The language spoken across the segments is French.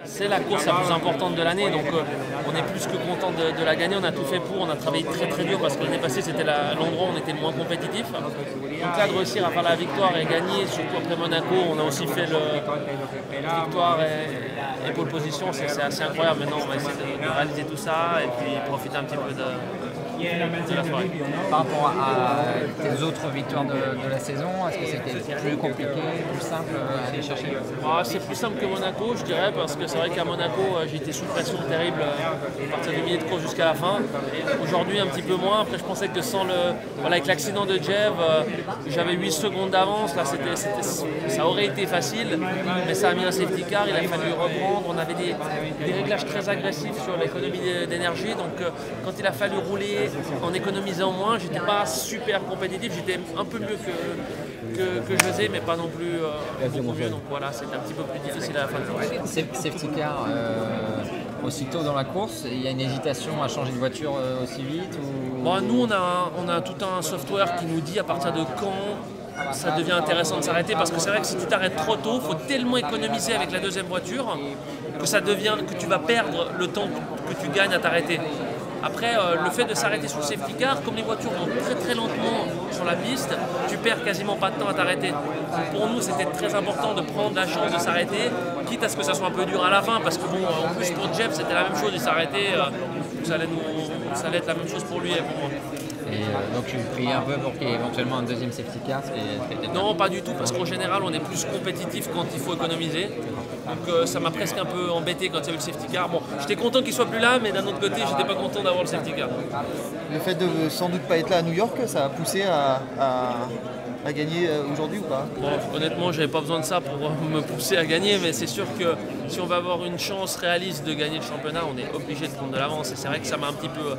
C'est la course la plus importante de l'année, donc on est plus que content de la gagner. On a tout fait pour, on a travaillé très très dur parce que l'année passée c'était l'endroit où on était le moins compétitif. Donc là de réussir à faire la victoire et gagner, surtout après Monaco, on a aussi fait la victoire et pole position, c'est assez incroyable. Maintenant on va essayer de réaliser tout ça et puis profiter un petit peu de la soirée. Par rapport à tes autres victoires de la saison, est-ce que c'était plus compliqué, plus simple à aller chercher? C'est plus simple que Monaco, je dirais, parce que c'est vrai qu'à Monaco, j'étais sous pression terrible à partir du milieu de course jusqu'à la fin. Aujourd'hui, un petit peu moins. Après, je pensais que avec l'accident de Jev, j'avais 8 secondes d'avance. Là, ça aurait été facile, mais ça a mis un safety car. Il a fallu reprendre. On avait des réglages très agressifs sur l'économie d'énergie. Donc, quand il a fallu rouler en économisant moins, j'étais pas super compétitif. J'étais un peu mieux que José, mais pas non plus beaucoup mieux. Donc voilà, c'était un petit peu plus difficile à la fin de course. Safety car, aussitôt dans la course, il y a une hésitation à changer de voiture aussi vite ou... Bon, nous, on a tout un software qui nous dit à partir de quand ça devient intéressant de s'arrêter, parce que c'est vrai que si tu t'arrêtes trop tôt, il faut tellement économiser avec la deuxième voiture que tu vas perdre le temps que tu gagnes à t'arrêter. Après, le fait de s'arrêter sous le safety car, comme les voitures vont très très lentement sur la piste, tu perds quasiment pas de temps à t'arrêter. Donc pour nous, c'était très important de prendre la chance de s'arrêter, quitte à ce que ça soit un peu dur à la fin, parce que bon, en plus pour Jeff, c'était la même chose, il s'arrêtait, ça allait être la même chose pour lui et pour moi. Et donc tu pries un peu pour qu'il y ait éventuellement un deuxième safety car? Non, pas du tout, parce qu'en général, on est plus compétitif quand il faut économiser. Donc ça m'a presque un peu embêté quand il y a eu le safety car. Bon, j'étais content qu'il soit plus là, mais d'un autre côté, j'étais pas content d'avoir le safety car. Le fait de sans doute pas être là à New York, ça a poussé à gagner aujourd'hui ou pas? Bon, honnêtement, j'avais pas besoin de ça pour me pousser à gagner, mais c'est sûr que si on va avoir une chance réaliste de gagner le championnat, on est obligé de prendre de l'avance. Et c'est vrai que ça m'a un petit peu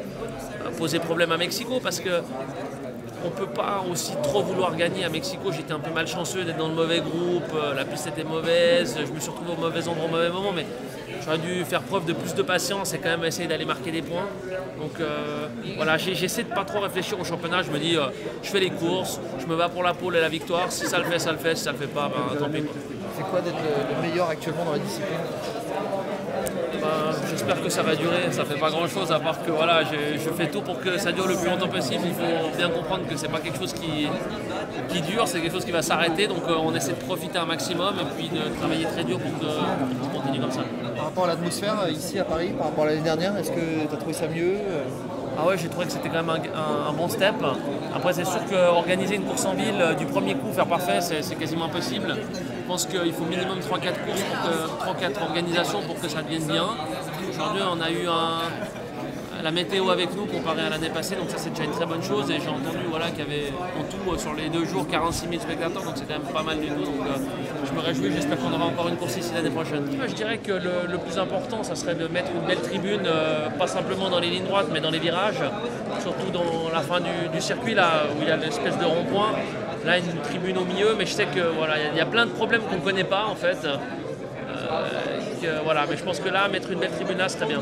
posé problème à Mexico, parce que on ne peut pas aussi trop vouloir gagner à Mexico. J'étais un peu malchanceux d'être dans le mauvais groupe, la piste était mauvaise, je me suis retrouvé au mauvais endroit au mauvais moment, mais j'aurais dû faire preuve de plus de patience et quand même essayer d'aller marquer des points. Donc voilà, j'essaie de pas trop réfléchir au championnat, je me dis je fais les courses, je me bats pour la pole et la victoire, si ça le fait, ça le fait, si ça le fait pas, ben, tant pis. C'est quoi d'être le meilleur actuellement dans la discipline? J'espère que ça va durer, ça fait pas grand chose à part que voilà, je fais tout pour que ça dure le plus longtemps possible. Il faut bien comprendre que c'est pas quelque chose qui dure, c'est quelque chose qui va s'arrêter, donc on essaie de profiter un maximum et puis de travailler très dur pour que tout continue comme ça. Par rapport à l'atmosphère ici à Paris, par rapport à l'année dernière, est-ce que tu as trouvé ça mieux? Ah ouais, j'ai trouvé que c'était quand même un bon step. Après, c'est sûr qu'organiser une course en ville du premier coup, faire parfait, c'est quasiment impossible. Je pense qu'il faut minimum 3-4 courses, 3-4 organisations pour que ça devienne bien. Aujourd'hui, on a eu la météo avec nous comparé à l'année passée, donc ça c'est déjà une très bonne chose. Et j'ai entendu qu'il y avait en tout sur les 2 jours 46 000 spectateurs, donc c'est quand même pas mal du tout. Donc je me réjouis, j'espère qu'on aura encore une course ici l'année prochaine. Je dirais que le plus important, ça serait de mettre une belle tribune, pas simplement dans les lignes droites, mais dans les virages, surtout dans la fin du circuit, là où il y a l'espèce de rond-point. Là, une tribune au milieu, mais je sais que voilà, il y a plein de problèmes qu'on ne connaît pas en fait. Mais je pense que là, mettre une belle tribune là, c'est très bien.